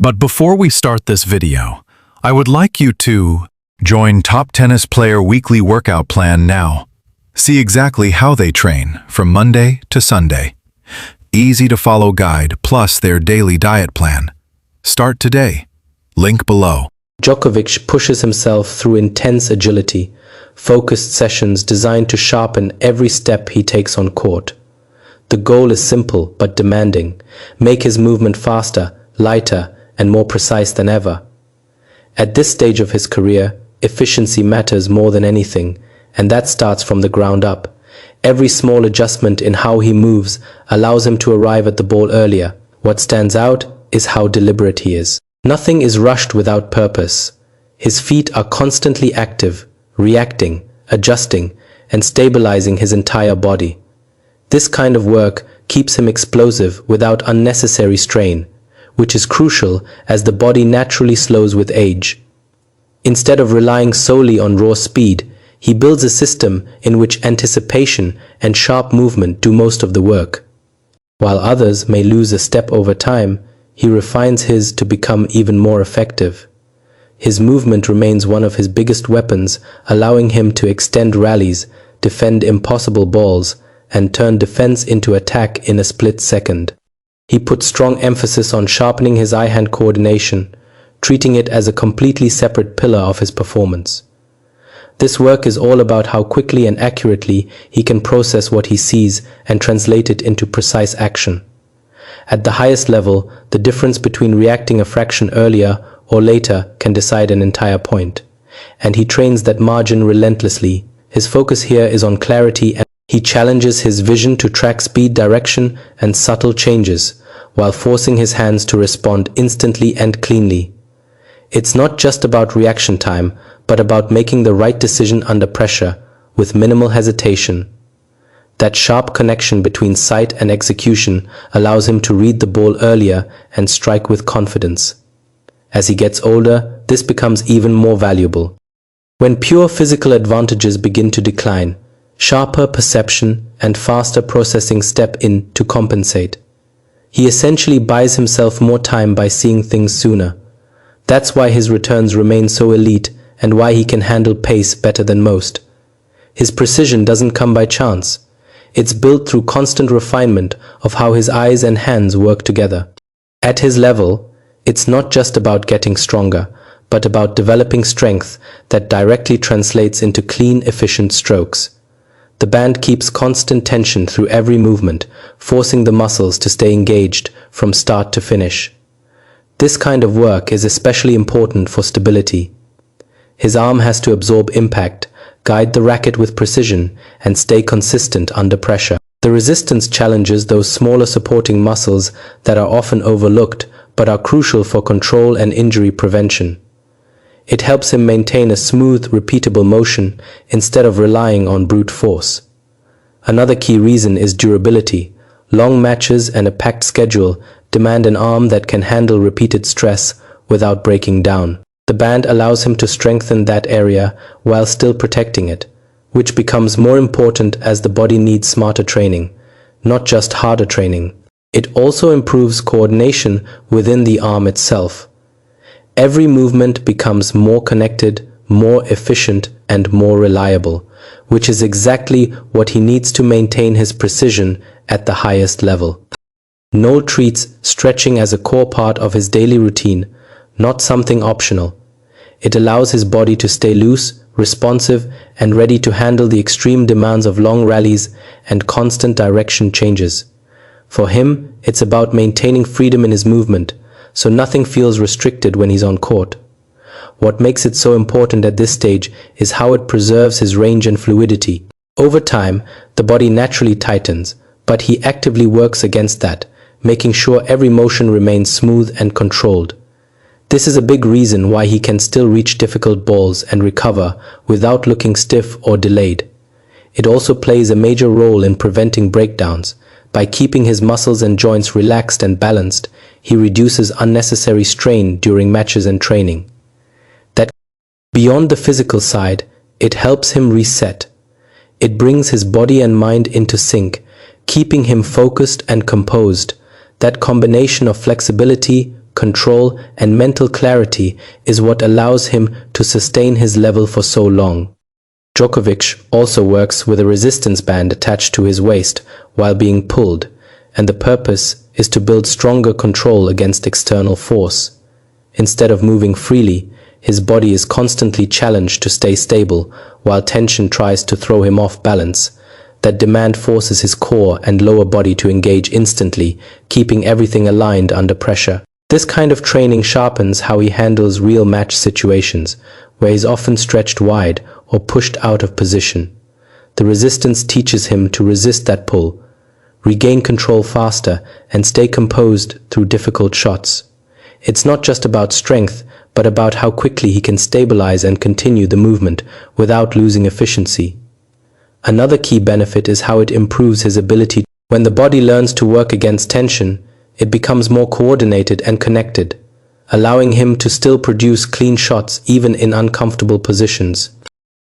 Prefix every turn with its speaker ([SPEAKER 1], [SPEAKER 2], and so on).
[SPEAKER 1] But before we start this video, I would like you to join Top Tennis Player Weekly Workout Plan now. See exactly how they train from Monday to Sunday. Easy to follow guide plus their daily diet plan. Start today. Link below.
[SPEAKER 2] Djokovic pushes himself through intense agility, focused sessions designed to sharpen every step he takes on court. The goal is simple but demanding: make his movement faster, lighter, and more precise than ever. At this stage of his career, efficiency matters more than anything, and that starts from the ground up. Every small adjustment in how he moves allows him to arrive at the ball earlier. What stands out is how deliberate he is. Nothing is rushed without purpose. His feet are constantly active, reacting, adjusting, and stabilizing his entire body. This kind of work keeps him explosive without unnecessary strain, which is crucial as the body naturally slows with age. Instead of relying solely on raw speed, he builds a system in which anticipation and sharp movement do most of the work. While others may lose a step over time, he refines his to become even more effective. His movement remains one of his biggest weapons, allowing him to extend rallies, defend impossible balls, and turn defense into attack in a split second. He puts strong emphasis on sharpening his eye-hand coordination, treating it as a completely separate pillar of his performance. This work is all about how quickly and accurately he can process what he sees and translate it into precise action. At the highest level, the difference between reacting a fraction earlier or later can decide an entire point, and he trains that margin relentlessly. His focus here is on clarity, and he challenges his vision to track speed, direction, and subtle changes, while forcing his hands to respond instantly and cleanly. It's not just about reaction time, but about making the right decision under pressure, with minimal hesitation. That sharp connection between sight and execution allows him to read the ball earlier and strike with confidence. As he gets older, this becomes even more valuable. When pure physical advantages begin to decline, sharper perception and faster processing step in to compensate. He essentially buys himself more time by seeing things sooner. That's why his returns remain so elite and why he can handle pace better than most. His precision doesn't come by chance. It's built through constant refinement of how his eyes and hands work together. At his level, it's not just about getting stronger, but about developing strength that directly translates into clean, efficient strokes. The band keeps constant tension through every movement, forcing the muscles to stay engaged from start to finish. This kind of work is especially important for stability. His arm has to absorb impact, guide the racket with precision, and stay consistent under pressure. The resistance challenges those smaller supporting muscles that are often overlooked but are crucial for control and injury prevention. It helps him maintain a smooth, repeatable motion instead of relying on brute force. Another key reason is durability. Long matches and a packed schedule demand an arm that can handle repeated stress without breaking down. The band allows him to strengthen that area while still protecting it, which becomes more important as the body needs smarter training, not just harder training. It also improves coordination within the arm itself. Every movement becomes more connected, more efficient, and more reliable, which is exactly what he needs to maintain his precision at the highest level. Noel treats stretching as a core part of his daily routine, not something optional. It allows his body to stay loose, responsive, and ready to handle the extreme demands of long rallies and constant direction changes. For him, it's about maintaining freedom in his movement, so nothing feels restricted when he's on court. What makes it so important at this stage is how it preserves his range and fluidity. Over time, the body naturally tightens, but he actively works against that, making sure every motion remains smooth and controlled. This is a big reason why he can still reach difficult balls and recover without looking stiff or delayed. It also plays a major role in preventing breakdowns. By keeping his muscles and joints relaxed and balanced, he reduces unnecessary strain during matches and training. Beyond the physical side, it helps him reset. It brings his body and mind into sync, keeping him focused and composed. That combination of flexibility, control, and mental clarity is what allows him to sustain his level for so long. Djokovic also works with a resistance band attached to his waist while being pulled, and the purpose is to build stronger control against external force. Instead of moving freely, his body is constantly challenged to stay stable, while tension tries to throw him off balance. That demand forces his core and lower body to engage instantly, keeping everything aligned under pressure. This kind of training sharpens how he handles real match situations, where he's often stretched wide or pushed out of position. The resistance teaches him to resist that pull, regain control faster, and stay composed through difficult shots. It's not just about strength, but about how quickly he can stabilize and continue the movement without losing efficiency. Another key benefit is how it improves his ability. When the body learns to work against tension, it becomes more coordinated and connected, allowing him to still produce clean shots even in uncomfortable positions.